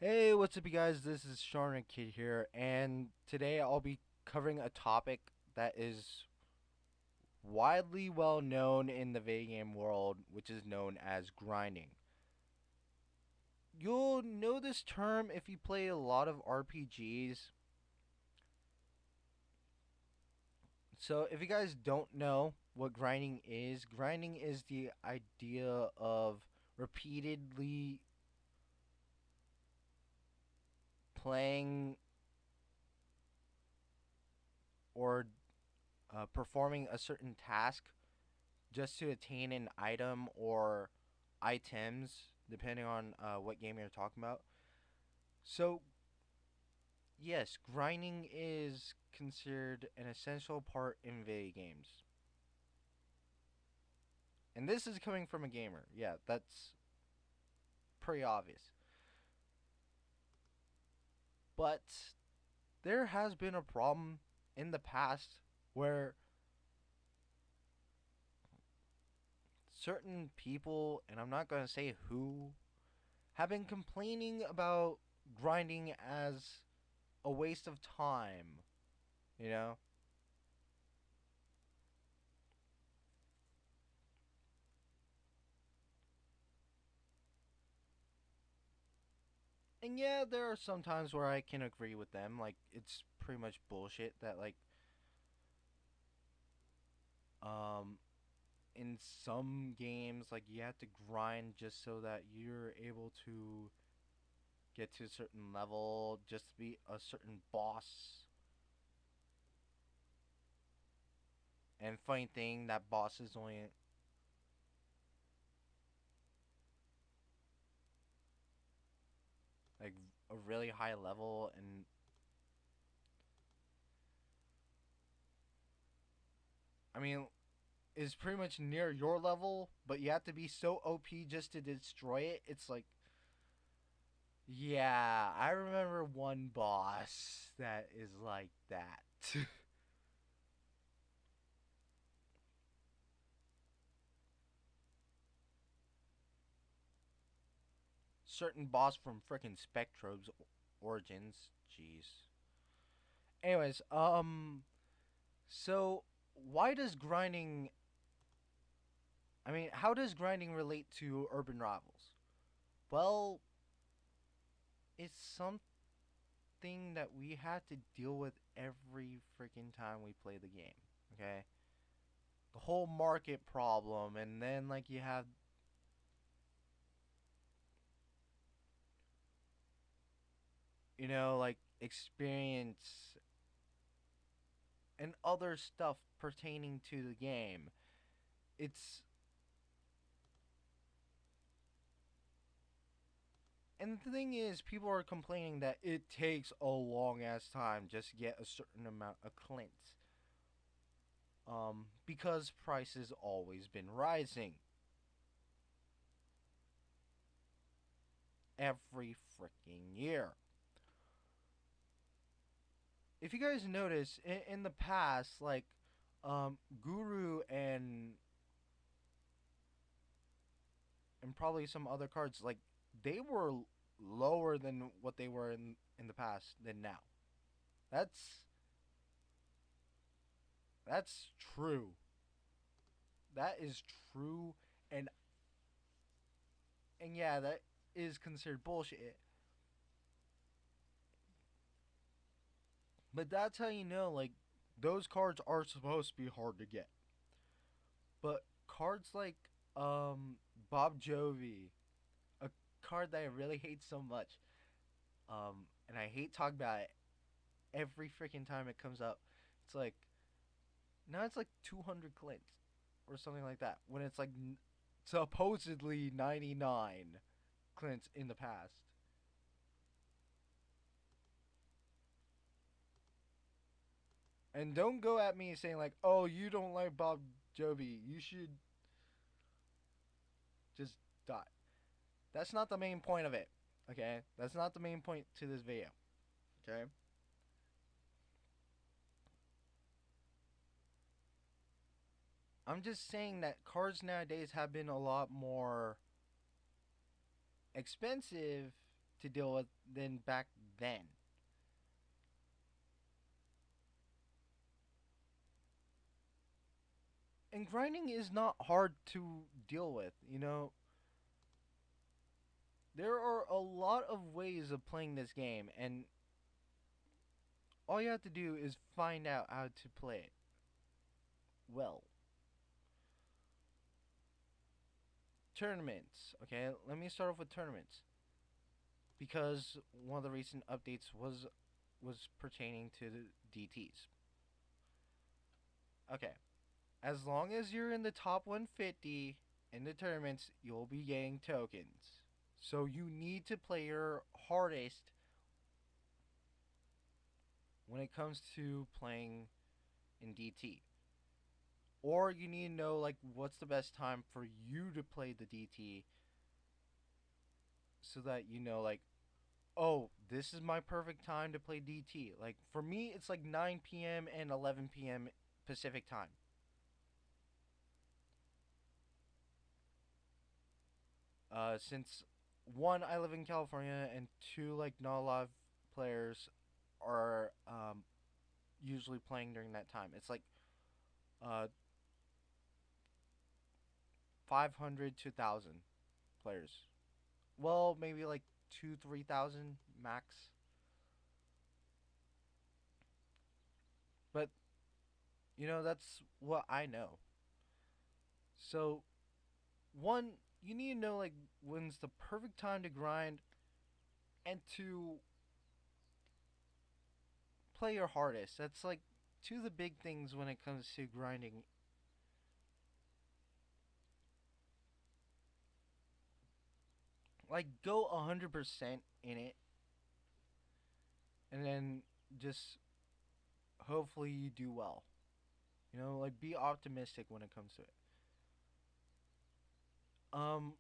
Hey, what's up, you guys? This is Sharna Kid here, and today I'll be covering a topic that is widely well known in the video game world, which is known as grinding. You'll know this term if you play a lot of RPGs. So, if you guys don't know what grinding is the idea of repeatedly playing or performing a certain task just to attain an item or items, depending on what game you're talking about. So, yes, grinding is considered an essential part in video games. And this is coming from a gamer. Yeah, that's pretty obvious. But there has been a problem in the past where certain people, and I'm not going to say who, have been complaining about grinding as a waste of time, you know? And yeah, there are some times where I can agree with them. Like, it's pretty much bullshit that, like, um, in some games, like, you have to grind just so that you're able to get to a certain level, just to be a certain boss. And funny thing, that boss is only, like, a really high level, and I mean, is pretty much near your level, but you have to be so OP just to destroy it. It's like, yeah, I remember one boss that is like that. Certain boss from frickin' Spectro's Origins. Jeez. Anyways, so why does grinding? I mean, how does grinding relate to Urban Rivals? Well, it's something that we have to deal with every freaking time we play the game. Okay, the whole market problem, and then like you have like experience and other stuff pertaining to the game. It's and the thing is, people are complaining that it takes a long ass time just to get a certain amount of clints. Because prices always been rising every freaking year. If you guys notice, in the past, like, Guru and probably some other cards, like, they were lower than what they were in the past than now. That's that's true. That is true, and yeah, that is considered bullshit. But that's how you know, like, those cards are supposed to be hard to get. But cards like Bob Jovi, a card that I really hate so much, and I hate talking about it every freaking time it comes up. It's like now it's like 200 clints or something like that when it's like supposedly 99 clints in the past. And don't go at me saying like, "Oh, you don't like Bob Jovi. You should just die." That's not the main point of it. Okay? That's not the main point to this video. Okay? I'm just saying that cars nowadays have been a lot more expensive to deal with than back then. And grinding is not hard to deal with, you know. There are a lot of ways of playing this game, and all you have to do is find out how to play it well. Tournaments, okay? Let me start off with tournaments because one of the recent updates was pertaining to the DTs. Okay. As long as you're in the top 150 in the tournaments, you'll be getting tokens. So you need to play your hardest when it comes to playing in DT. Or you need to know like what's the best time for you to play the DT so that you know like, oh, this is my perfect time to play DT. Like for me it's like 9 p.m. and 11 p.m. Pacific time. Since one, I live in California, and two, like not a lot of players are usually playing during that time. It's like uh 500 to 1,000 players. Well, maybe like 2 3,000 max. But you know that's what I know. So one, you need to know like when's the perfect time to grind and to play your hardest. That's like two of the big things when it comes to grinding. Like go 100% in it, and then just hopefully you do well. You know, like be optimistic when it comes to it. Um,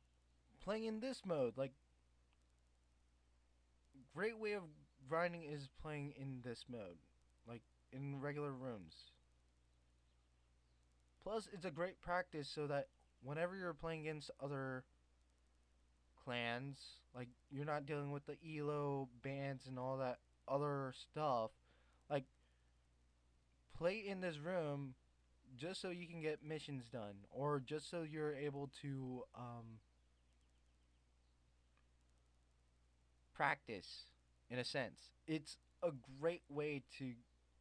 Playing in this mode, like great way of grinding is playing in this mode, like in regular rooms. Plus, it's a great practice so that whenever you're playing against other clans, like you're not dealing with the elo bans and all that other stuff. Like play in this room just so you can get missions done, or just so you're able to practice in a sense. It's a great way to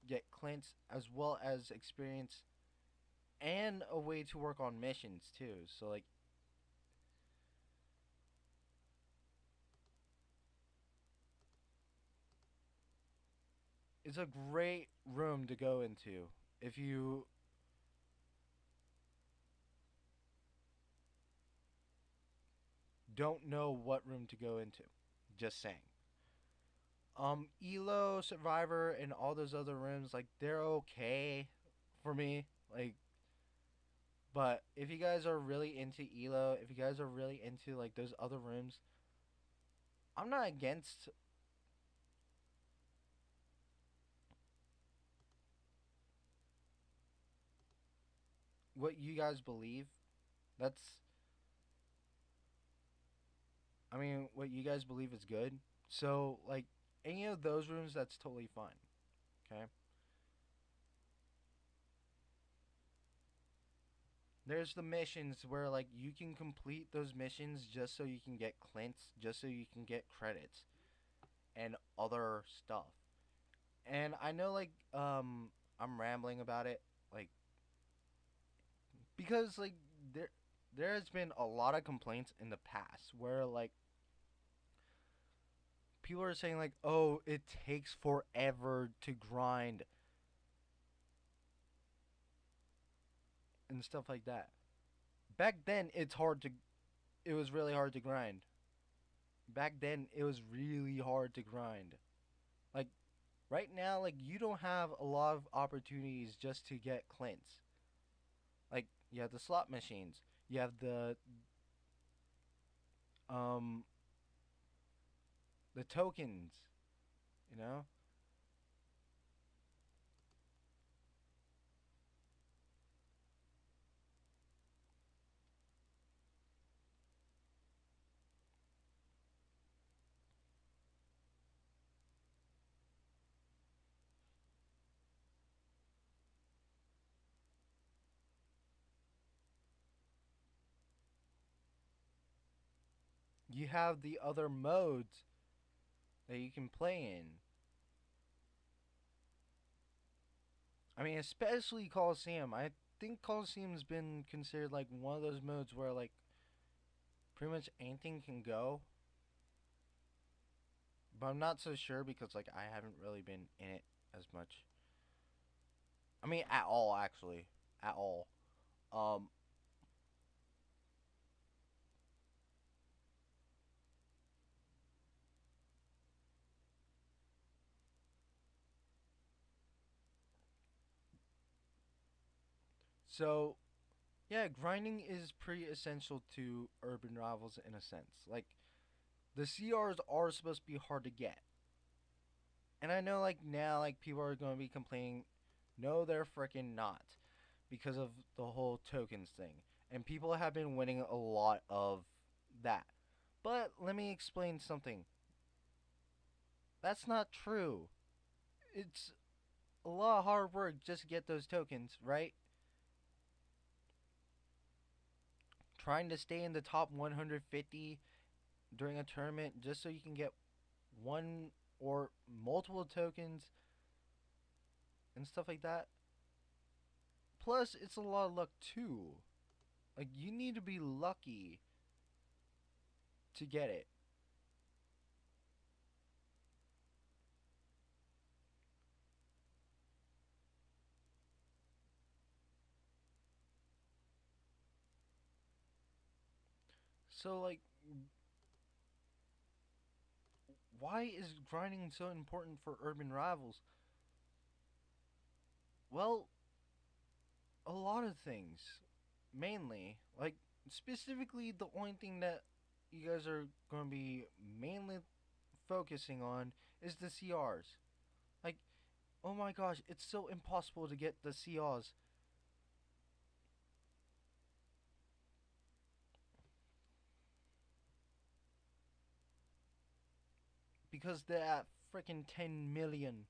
get clints as well as experience and a way to work on missions too. So like it's a great room to go into if you don't know what room to go into. Just saying. Elo, Survivor, and all those other rooms, like they're okay for me. Like, but if you guys are really into Elo, if you guys are really into like those other rooms, I'm not against what you guys believe. That's, I mean, what you guys believe is good. So, like, any of those rooms, that's totally fine. Okay? There's the missions where, like, you can complete those missions just so you can get clints, just so you can get credits, and other stuff. And I know, like, I'm rambling about it, like, because, like, there has been a lot of complaints in the past where, like, people are saying, like, oh, it takes forever to grind and stuff like that. Back then, it was really hard to grind. Back then, it was really hard to grind. Like, right now, like, you don't have a lot of opportunities just to get clints. Like, you have the slot machines, you have um, the tokens, you know? you have the other modes that you can play in. I mean, especially Coliseum. I think Coliseum's been considered like one of those modes where like pretty much anything can go. But I'm not so sure because like I haven't really been in it as much. I mean, at all actually, at all. Um, so yeah, grinding is pretty essential to urban rivals in a sense. Like the CRs are supposed to be hard to get. And I know like now like people are going to be complaining, no they're freaking not because of the whole tokens thing. And people have been winning a lot of that. But let me explain something. That's not true. It's a lot of hard work just to get those tokens, right? Trying to stay in the top 150 during a tournament just so you can get one or multiple tokens and stuff like that. Plus, it's a lot of luck too. Like, you need to be lucky to get it. So, like, why is grinding so important for urban rivals? Well, a lot of things. Mainly. Like, specifically, the only thing that you guys are going to be mainly focusing on is the CRs. Like, oh my gosh, it's so impossible to get the CRs. Because they're at freaking 10 million.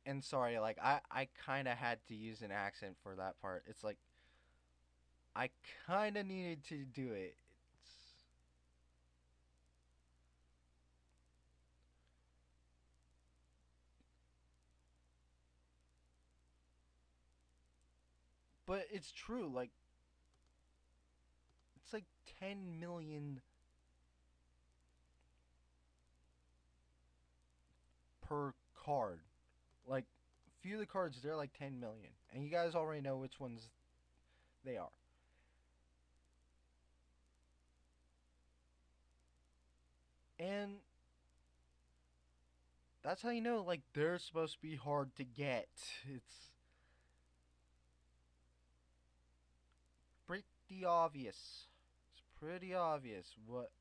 And sorry, like, I kind of had to use an accent for that part. It's like, I kind of needed to do it. It's, but it's true. Like, it's like 10 million per card. Like, few of the cards, they're like 10 million. And you guys already know which ones they are. And that's how you know, like, they're supposed to be hard to get. It's pretty obvious. It's pretty obvious what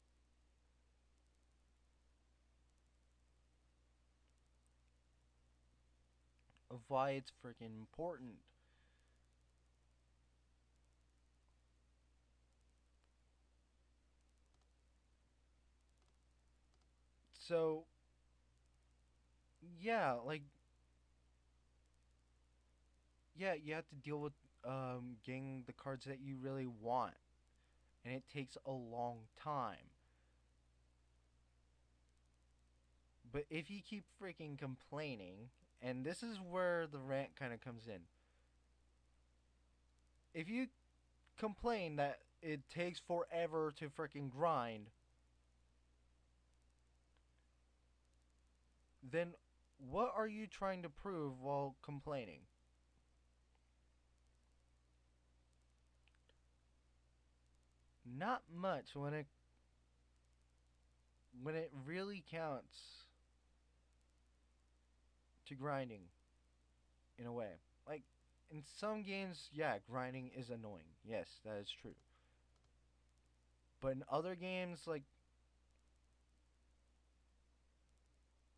of why it's freaking important. So, yeah, like, yeah, you have to deal with getting the cards that you really want, and it takes a long time. But if you keep freaking complaining, and this is where the rant kind of comes in. If you complain that it takes forever to freaking grind, then what are you trying to prove while complaining? Not much when it really counts to grinding in a way. Like in some games, yeah, grinding is annoying. Yes, that is true. But in other games, like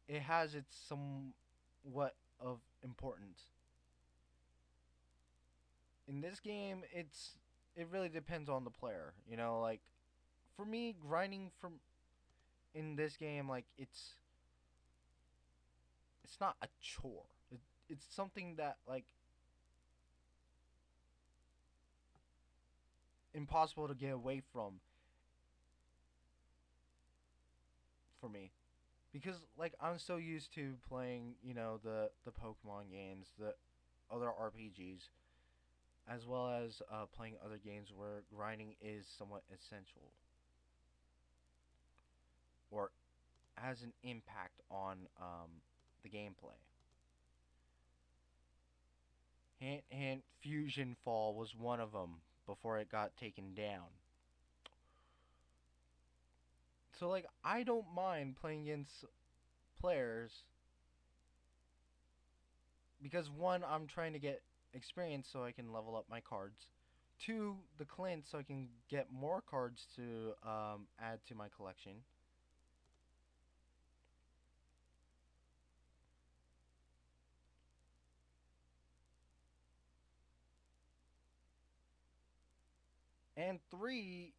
it has its somewhat of importance. In this game, it really depends on the player. You know, like for me, grinding from in this game, like it's not a chore. It's something that like impossible to get away from for me. Because like I'm so used to playing, the Pokemon games, the other RPGs, as well as playing other games where grinding is somewhat essential or has an impact on the gameplay. Hint, hint, Fusion Fall was one of them before it got taken down. So, like, I don't mind playing against players because, one, I'm trying to get experience so I can level up my cards. Two, the Clint so I can get more cards to add to my collection. And three,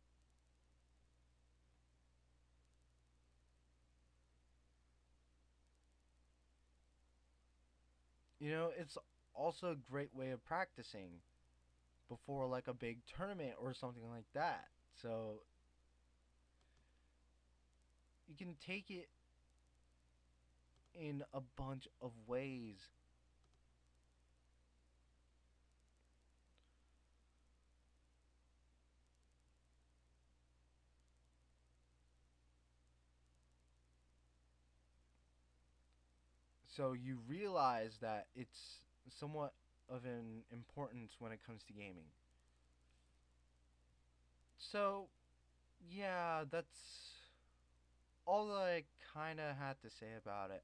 it's also a great way of practicing before like a big tournament or something like that. So you can take it in a bunch of ways. So you realize that it's somewhat of an importance when it comes to gaming. So yeah, that's all that I kind of had to say about it.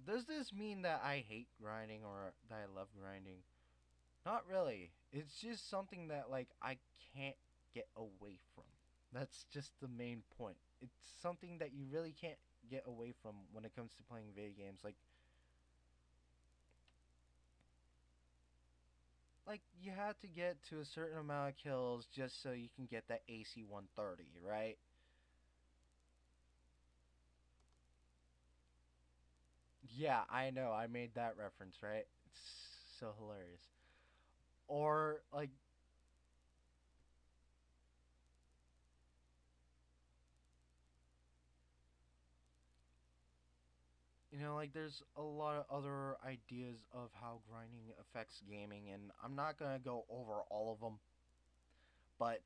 Does this mean that I hate grinding or that I love grinding? Not really. It's just something that like I can't get away from. That's just the main point. It's something that you really can't get away from when it comes to playing video games. Like you have to get to a certain amount of kills just so you can get that AC 130, right? Yeah, I know. I made that reference, right? It's so hilarious. Or like, like there's a lot of other ideas of how grinding affects gaming, and I'm not gonna go over all of them, but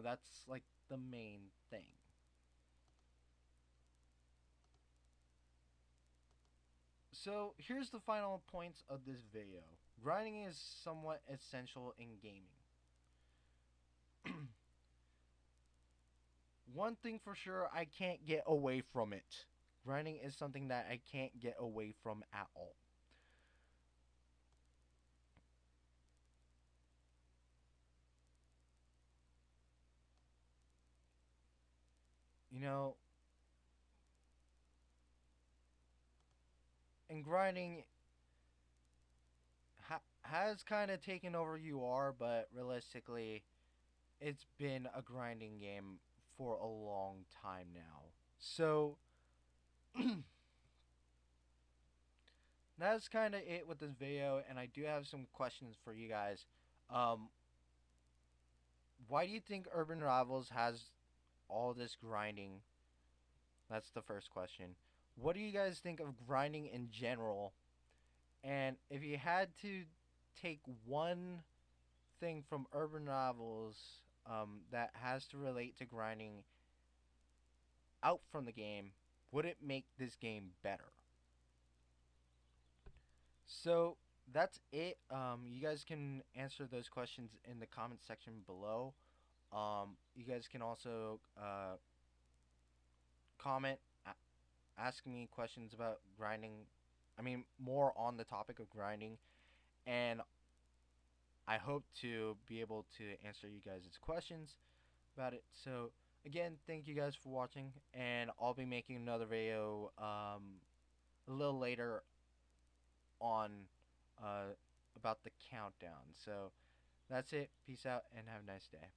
that's like the main thing. So here's the final points of this video. Grinding is somewhat essential in gaming. One thing for sure, I can't get away from it. Grinding is something that I can't get away from at all. You know, and grinding has kind of taken over UR, but realistically, it's been a grinding game for a long time now. So that's kind of it with this video, and I do have some questions for you guys. Um, why do you think Urban Rivals has all this grinding? That's the first question. What do you guys think of grinding in general? And if you had to take one thing from Urban Rivals that has to relate to grinding out from the game, would it make this game better? So that's it. You guys can answer those questions in the comment section below. You guys can also comment, asking me questions about grinding. I mean, more on the topic of grinding, and I hope to be able to answer you guys' questions about it. So again, thank you guys for watching, and I'll be making another video a little later on uh, about the countdown. So that's it. Peace out and have a nice day.